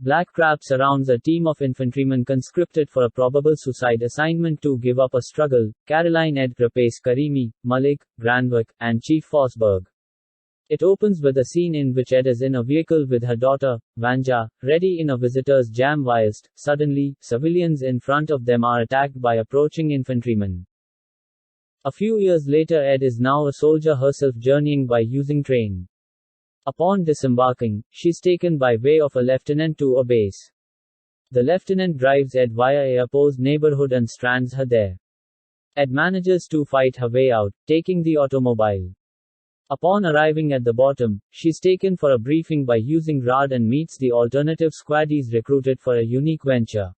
Black Crab surrounds a team of infantrymen conscripted for a probable suicide assignment to give up a struggle. Caroline Ed replace Karimi, Malik, Granwick, and Chief Fosberg. It opens with a scene in which Ed is in a vehicle with her daughter, Vanja, ready in a visitor's jam whilst, suddenly, civilians in front of them are attacked by approaching infantrymen. A few years later Ed is now a soldier herself journeying by using train. Upon disembarking, she's taken by way of a lieutenant to a base. The lieutenant drives Ed via a opposed neighborhood and strands her there. Ed manages to fight her way out, taking the automobile. Upon arriving at the bottom, she's taken for a briefing by using RAD and meets the alternative squaddies recruited for a unique venture.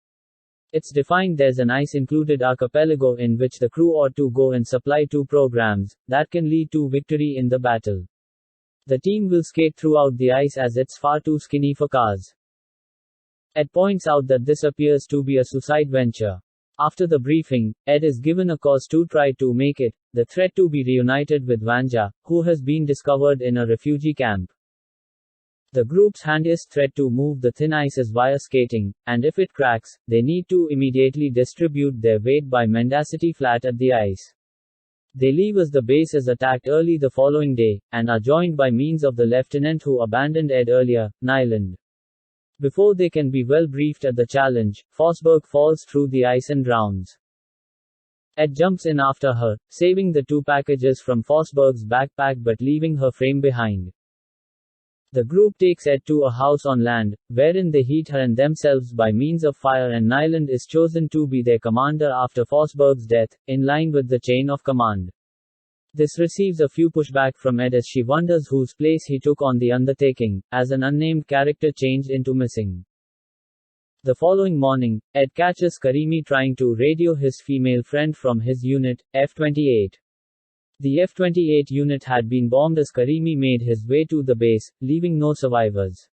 It's defined there's an ice-included archipelago in which the crew ought to go and supply 2 programs that can lead to victory in the battle. The team will skate throughout the ice as it's far too skinny for cars. Ed points out that this appears to be a suicide venture. After the briefing, Ed is given a cause to try to make it, the threat to be reunited with Vanja, who has been discovered in a refugee camp. The group's handiest threat to move the thin ice is via skating, and if it cracks, they need to immediately distribute their weight by mendacity flat at the ice. They leave as the base is attacked early the following day, and are joined by means of the lieutenant who abandoned Ed earlier, Nyland. Before they can be well briefed at the challenge, Fosberg falls through the ice and drowns. Ed jumps in after her, saving the 2 packages from Fosberg's backpack but leaving her frame behind. The group takes Ed to a house on land, wherein they heat her and themselves by means of fire, and Nyland is chosen to be their commander after Fosberg's death, in line with the chain of command. This receives a few pushback from Ed as she wonders whose place he took on the undertaking, as an unnamed character changed into missing. The following morning, Ed catches Karimi trying to radio his female friend from his unit, F-28. The F-28 unit had been bombed as Karimi made his way to the base, leaving no survivors.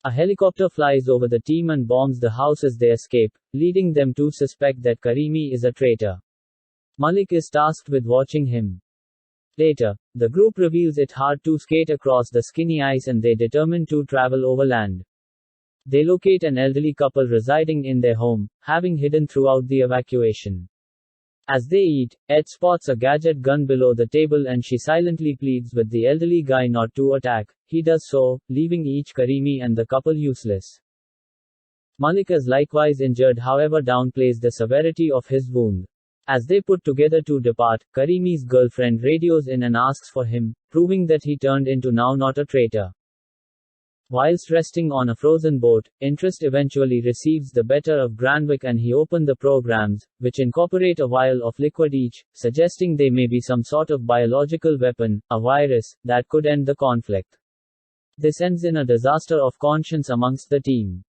A helicopter flies over the team and bombs the house as they escape, leading them to suspect that Karimi is a traitor. Malik is tasked with watching him. Later, the group reveals it hard to skate across the skinny ice and they determine to travel overland. They locate an elderly couple residing in their home, having hidden throughout the evacuation. As they eat, Ed spots a gadget gun below the table and she silently pleads with the elderly guy not to attack. He does so, leaving each Karimi and the couple useless. Malik is likewise injured, however downplays the severity of his wound. As they put together to depart, Karimi's girlfriend radios in and asks for him, proving that he turned into now not a traitor. Whilst resting on a frozen boat, interest eventually receives the better of Granwick and he opened the programs, which incorporate a vial of liquid each, suggesting they may be some sort of biological weapon, a virus, that could end the conflict. This ends in a disaster of conscience amongst the team.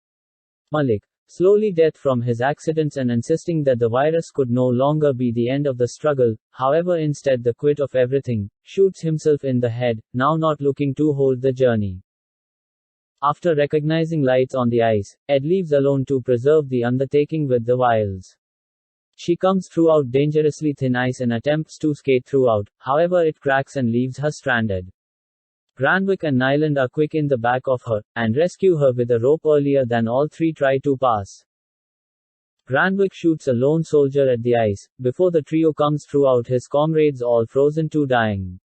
Malik, slowly death from his accidents and insisting that the virus could no longer be the end of the struggle, however instead the quit of everything, shoots himself in the head, now not looking to hold the journey. After recognizing lights on the ice, Ed leaves alone to preserve the undertaking with the vials. She comes throughout dangerously thin ice and attempts to skate throughout, however it cracks and leaves her stranded. Granwick and Nyland are quick in the back of her, and rescue her with a rope earlier than all 3 try to pass. Granwick shoots a lone soldier at the ice, before the trio comes throughout his comrades all frozen to dying.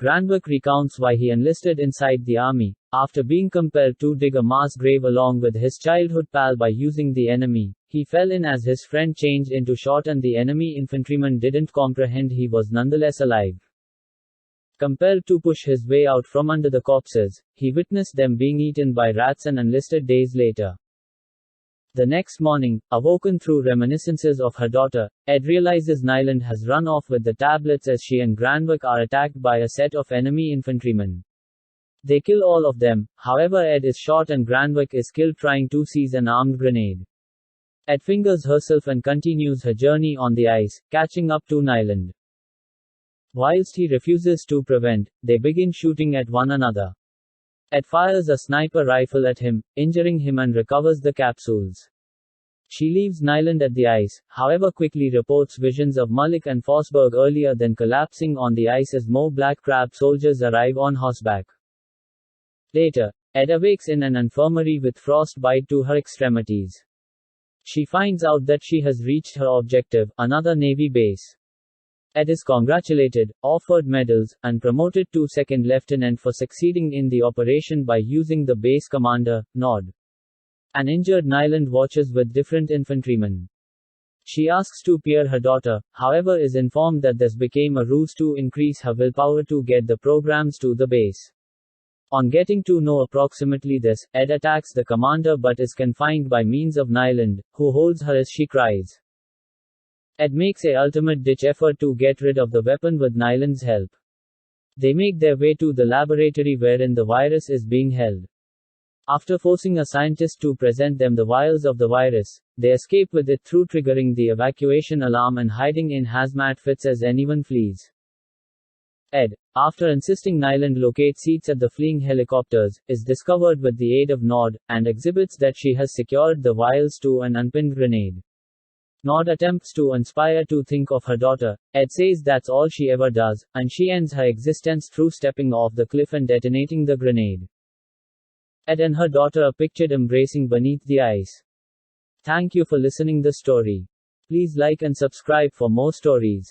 Granwick recounts why he enlisted inside the army, after being compelled to dig a mass grave along with his childhood pal by using the enemy. He fell in as his friend changed into shot and the enemy infantryman didn't comprehend he was nonetheless alive. Compelled to push his way out from under the corpses, he witnessed them being eaten by rats and enlisted days later. The next morning, awoken through reminiscences of her daughter, Ed realizes Nyland has run off with the tablets as she and Granwick are attacked by a set of enemy infantrymen. They kill all of them, however Ed is shot and Granwick is killed trying to seize an armed grenade. Ed fingers herself and continues her journey on the ice, catching up to Nyland. Whilst he refuses to prevent, they begin shooting at one another. Ed fires a sniper rifle at him, injuring him and recovers the capsules. She leaves Nyland at the ice, however quickly reports visions of Malik and Fosberg earlier than collapsing on the ice as more Black Crab soldiers arrive on horseback. Later, Ed awakes in an infirmary with frostbite to her extremities. She finds out that she has reached her objective, another Navy base. Ed is congratulated, offered medals, and promoted to second lieutenant for succeeding in the operation by using the base commander, Nod. An injured Nyland watches with different infantrymen. She asks to peer her daughter, however is informed that this became a ruse to increase her willpower to get the programs to the base. On getting to know approximately this, Ed attacks the commander but is confined by means of Nyland, who holds her as she cries. Ed makes a ultimate-ditch effort to get rid of the weapon with Nyland's help. They make their way to the laboratory wherein the virus is being held. After forcing a scientist to present them the vials of the virus, they escape with it through triggering the evacuation alarm and hiding in hazmat fits as anyone flees. Ed, after insisting Nyland locate seats at the fleeing helicopters, is discovered with the aid of Nod, and exhibits that she has secured the vials to an unpinned grenade. Nod attempts to inspire to think of her daughter. Ed says that's all she ever does, and she ends her existence through stepping off the cliff and detonating the grenade. Ed and her daughter are pictured embracing beneath the ice. Thank you for listening the story. Please like and subscribe for more stories.